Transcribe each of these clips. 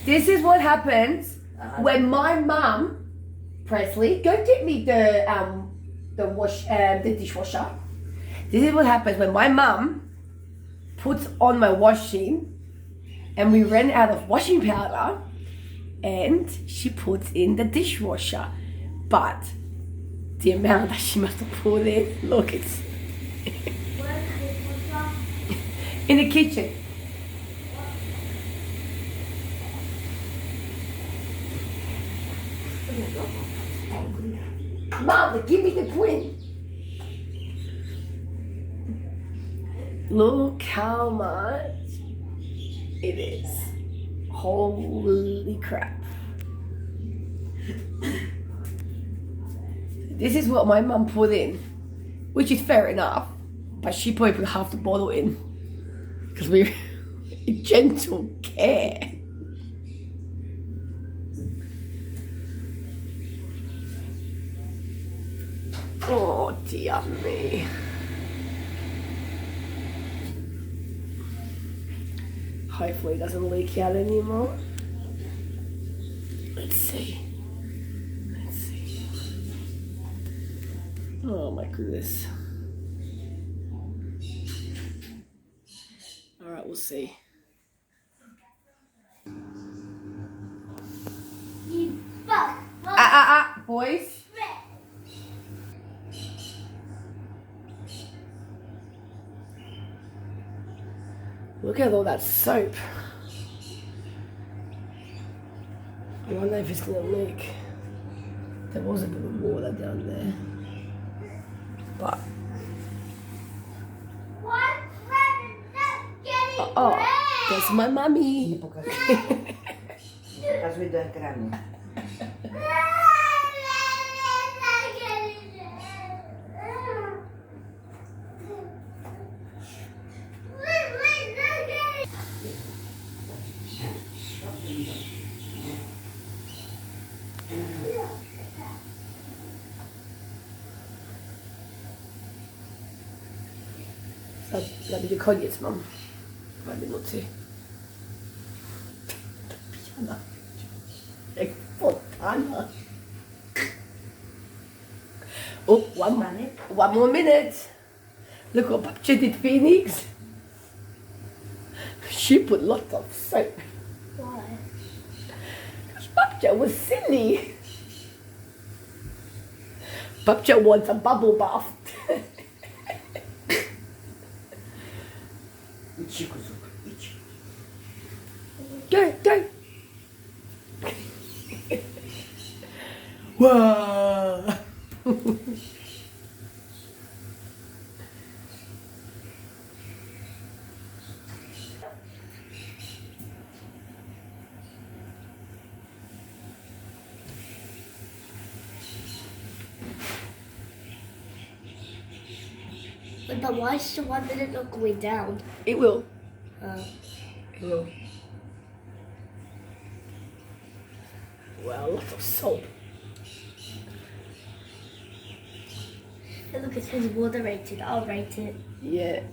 This is what happens when my mum, Presley, go get me the dishwasher. This is what happens when my mum puts on my washing and we ran out of washing powder and she puts in the dishwasher. But the amount that she must have put in, look, it's in the kitchen. Mom, give me the twin. Look how much it is. Holy crap. This is what my mum put in, which is fair enough, but she probably put half the bottle in because we're in gentle care. Oh dear me. Hopefully it doesn't leak out anymore. Let's see. Let's see. Oh my goodness. Alright, we'll see. Boys. Look at all that soap. I wonder if it's gonna leak. There was a bit of water down there. But there's my mummy. Sabi niyo koniec mam. Dwa minuty. Pijana. Jak fontana. Oh, one more minute. Look what Babcia did, Phoenix. She put lots of soap. Why? Because Babcia was silly. Babcia wants a bubble bath. Go, go. Whoa. But why is the 1 minute not going down? It will. It will. Well, lots of soap. And look, it says water rated. I'll rate it. Yeah.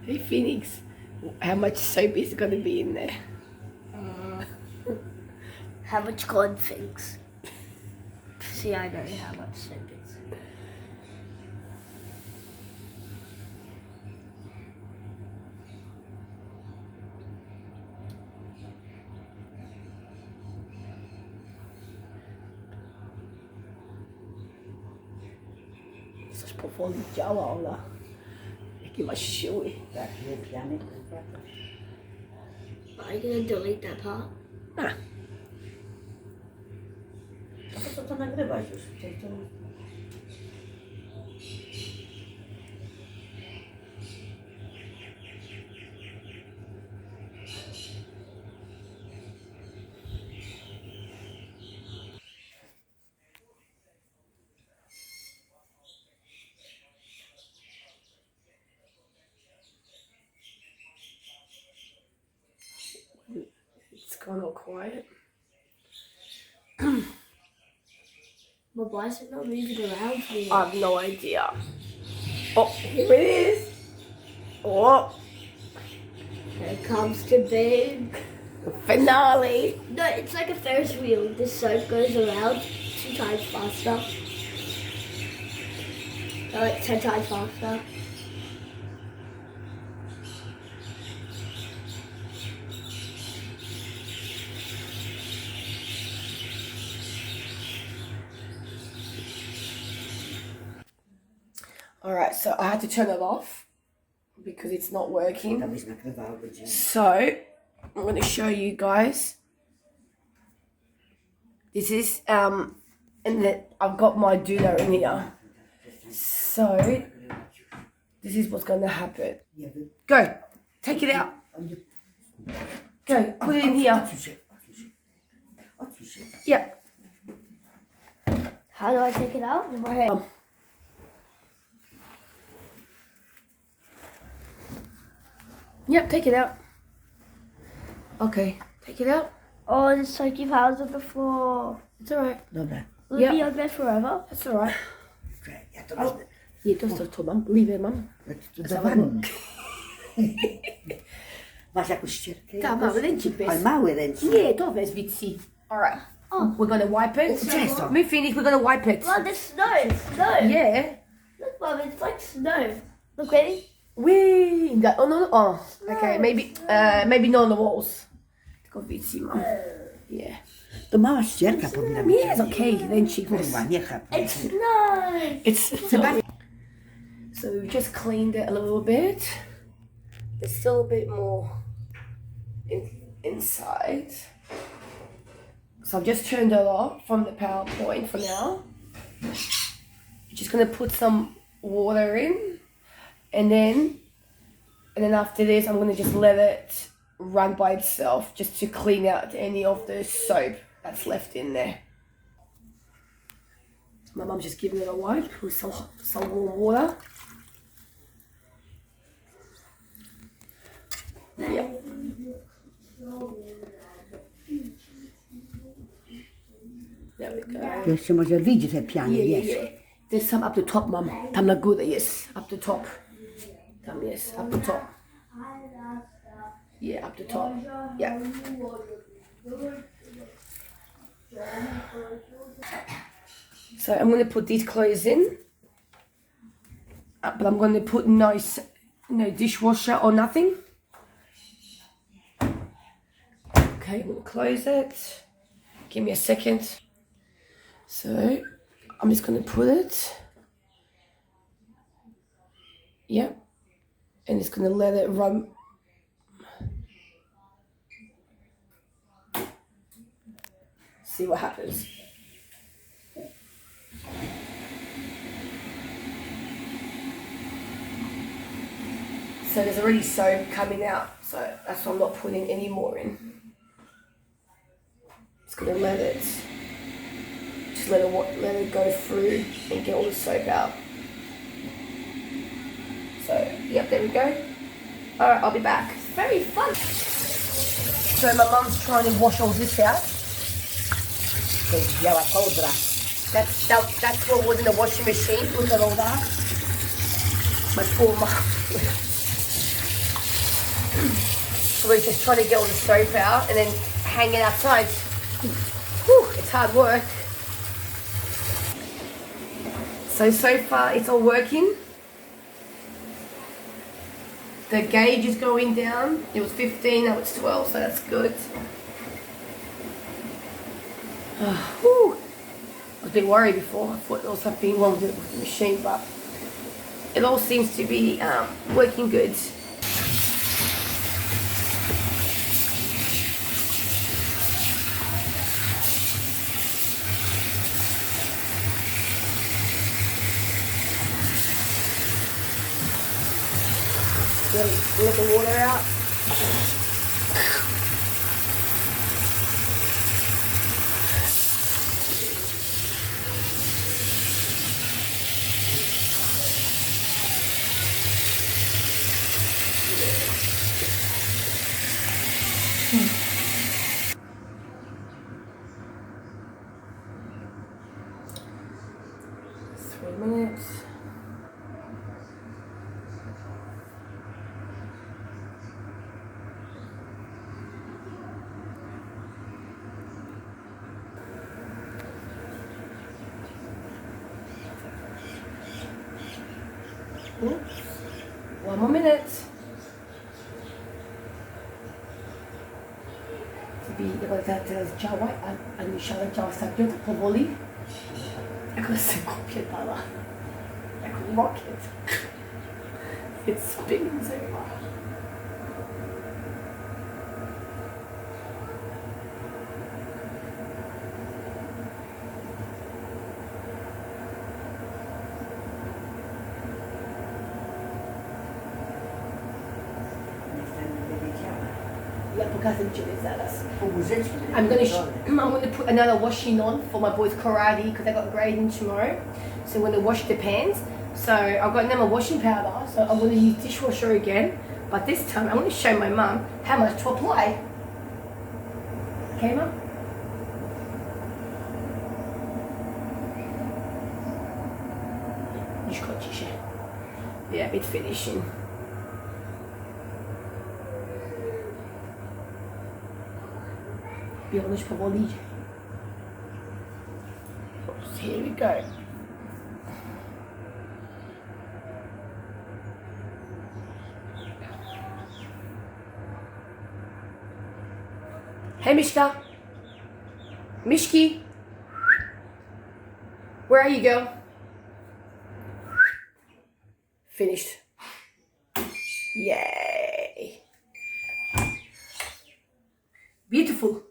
Hey Phoenix, how much soap is going to be in there? How much God thinks. See, I know how much soap is. Coś powoli działa, ona. Jakie ma siły. Are you going to delete that part? A, A po co to nagrywać już? it's gone all quiet. But why is it not moving around for you? I have no idea. Oh, here it is. Oh. Here comes the big finale. No, it's like a Ferris wheel. The soap goes around 2 times faster. No, like 10 times faster. Alright, so I had to turn it off because it's not working. Tam byś nakrywała godzinę. So, I'm going to show you guys. This is, and I've got my doona in here. So, this is what's going to happen. Go, take it out. Go, put it in here. Otwórz się. Yeah. How do I take it out? In my head. Yep, take it out. Okay, take it out. Oh, there's soaky powers on the floor. It's alright. Dobra. Will it be on there forever? That's alright. Czekaj, ja to wezmę. Yeah, just to mum. Leave it, mum. To za wanną. Masz jakąś ścierkę? Tak, mam ręcznik Ale mały ręcznik. Nie, to weź Bitsy. Alright. We're gonna wipe it. Cześć, to. We finish, we're gonna wipe it. Mom, there's snow. Yeah. Look, Mom, it's like snow. Look, ready? Wee. Oh, no, no. Oh, okay. Maybe not on the walls. Tylko Bitsy, mum. Yeah. To mała ścierka powinna być. Yeah, it's okay. Ręcznik. Kurwa, nie chap. It's snow. It's so we've just cleaned it a little bit. There's still a bit more inside. So I've just turned it off from the PowerPoint for now. Just gonna put some water in, and then after this, I'm gonna just let it run by itself, just to clean out any of the soap that's left in there. My mum's just giving it a wipe with some warm water. Yeah. There we go. Jeszcze może widzi te piany, Yeah, wiesz. yeah. There's some up the top, mum. Tam na górze, yes. Up the top. Tam, yes. Up the top. Yeah, up the top. Yeah. So I'm going to put these clothes in. But I'm going to put no dishwasher or nothing. Okay, I'm going to close it. Give me a second. So I'm just going to put it. Yep. And it's going to let it run. See what happens. So there's already soap coming out, so that's why I'm not putting any more in. Just gonna let it go through and get all the soap out. So yep, there we go. All right, I'll be back. It's very fun. So my mum's trying to wash all this out. Biała kołdra. That's what was in the washing machine. Look at all that. My poor mum. So we're just trying to get all the soap out and then hang it outside. Whew, it's hard work. So far it's all working. The gauge is going down. It was 15, now it's 12, so that's good. Whew. I was a bit worried before. I thought there was something wrong with the machine, but it all seems to be working good. Let the water out. Minutes. One more minute. 이거 자와 아니 샤워 자와 사교 povoli. Ecco se copietala. Ecco rocket. It spins over. I'm gonna put another washing on for my boys karate because they got grading tomorrow. So I'm gonna wash the pans. So I've got another washing powder. So I'm gonna use dishwasher again. But this time I'm gonna show my mum how much to apply. Okay, mum? Yeah, it's finishing. Bělneš povolí. Here we go. Hey Mishka. Mishki. Where are you, girl? Finished. Yay. Beautiful.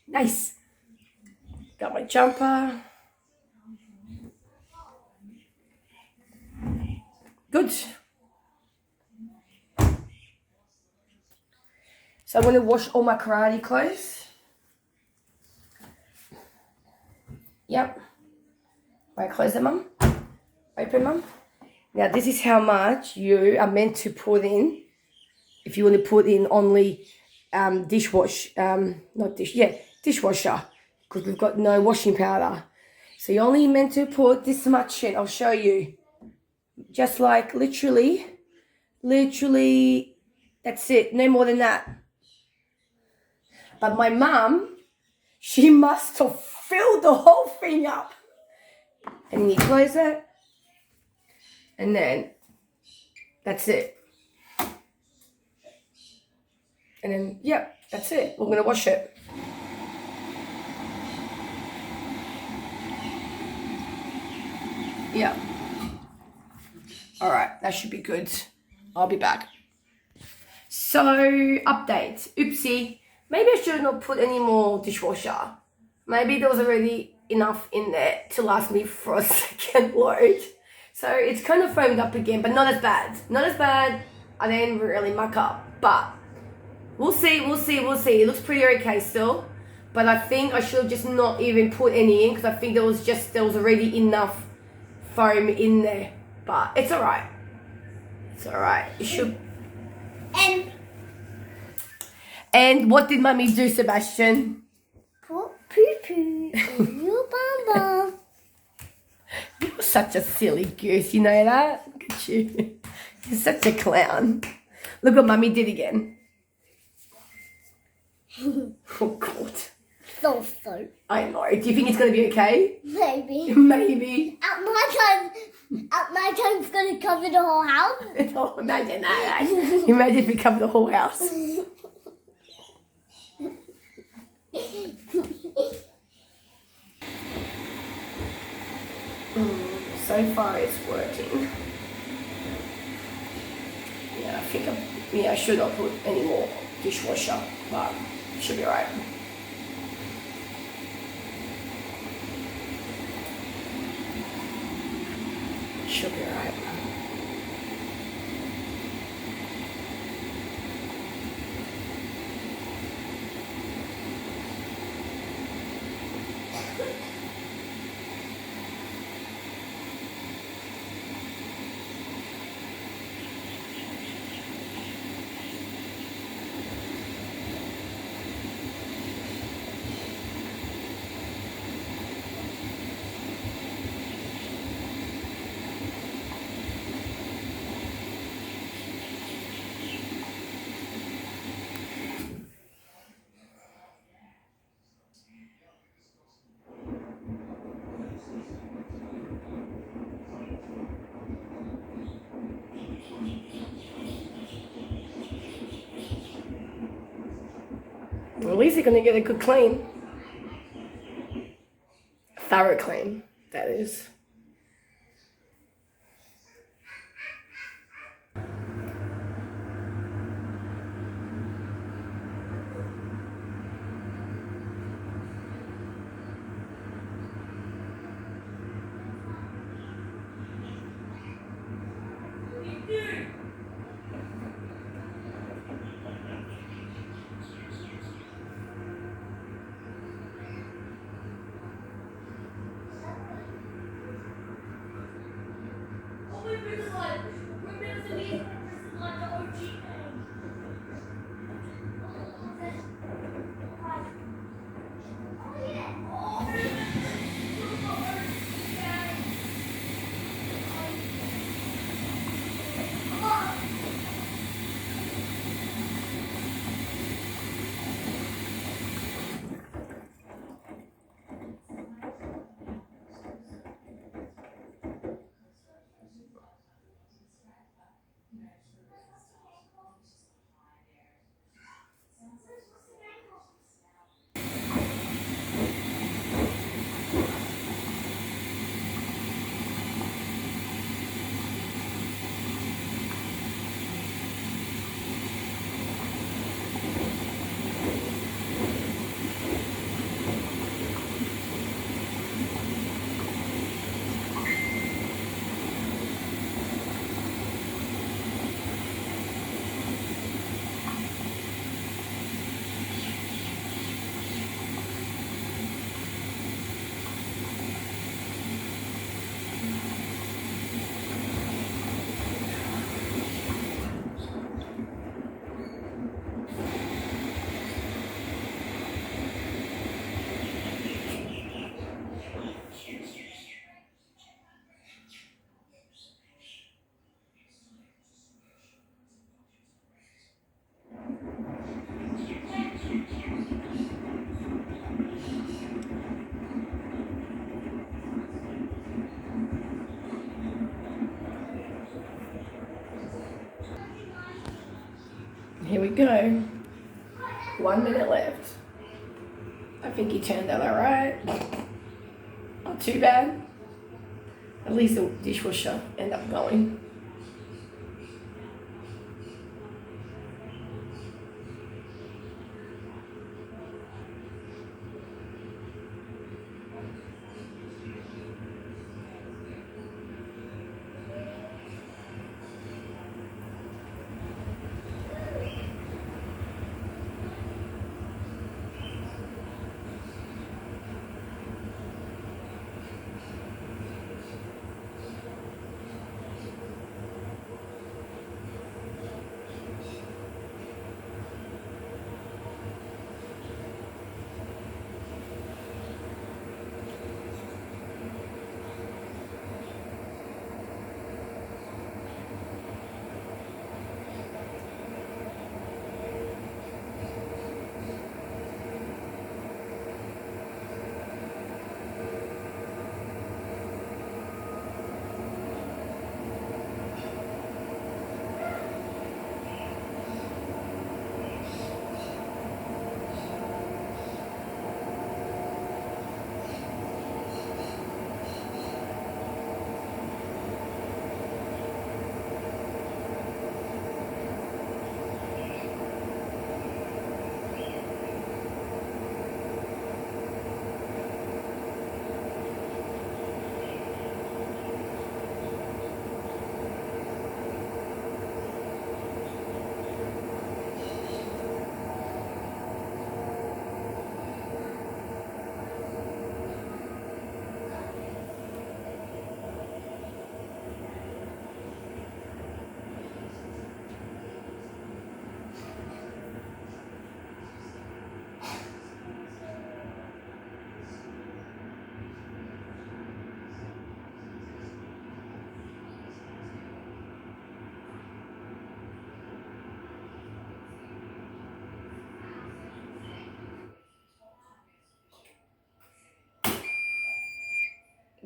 Nice. Got my jumper. Good. So I'm going to wash all my karate clothes. Yep. Right, close it, mum. Open, mum. Now this is how much you are meant to put in. If you want to put in only dishwasher, because we've got no washing powder. So you're only meant to put this much in. I'll show you. Just like literally, that's it. No more than that. But my mum, she must have filled the whole thing up. And you close it. And then that's it. And then, yeah, that's it. We're going to wash it. Yeah. All right, that should be good. I'll be back. So, update. Oopsie. Maybe I should not put any more dishwasher. Maybe there was already enough in there to last me for a second load. So, it's kind of foamed up again, but not as bad. Not as bad. I didn't really muck up, but we'll see. It looks pretty okay still. But I think I should have just not even put any in because I think there was already enough foam in there. But it's alright. It's alright. It should. And what did Mummy do, Sebastian? Put poo-poo in your bum. You're such a silly goose, you know that? Look at you. You're such a clown. Look what Mummy did again. Oh, God. So. I know. Do you think it's going to be okay? Maybe. Maybe. At my time, it's going to cover the whole house. Oh, imagine that. Right? Imagine if we covered the whole house. So far it's working. Yeah, I think I should not put any more dishwasher, but it should be right. Should be right. Well, at least you're gonna get a good clean. Thorough clean, that is. Here we go. 1 minute left. I think he turned out alright. Not too bad. At least the dishwasher ended up going.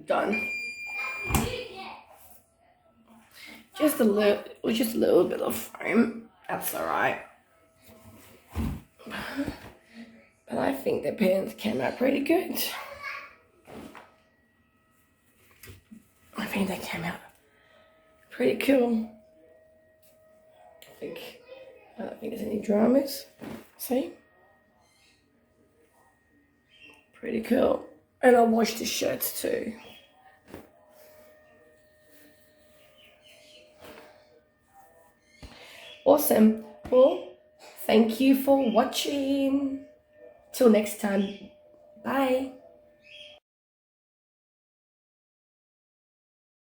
Done. Just a little bit of foam. That's alright. And I think the pants came out pretty good. I think they came out pretty cool. I don't think there's any dramas. See? Pretty cool. And I washed the shirts too. Awesome. Well, thank you for watching. Till next time. Bye.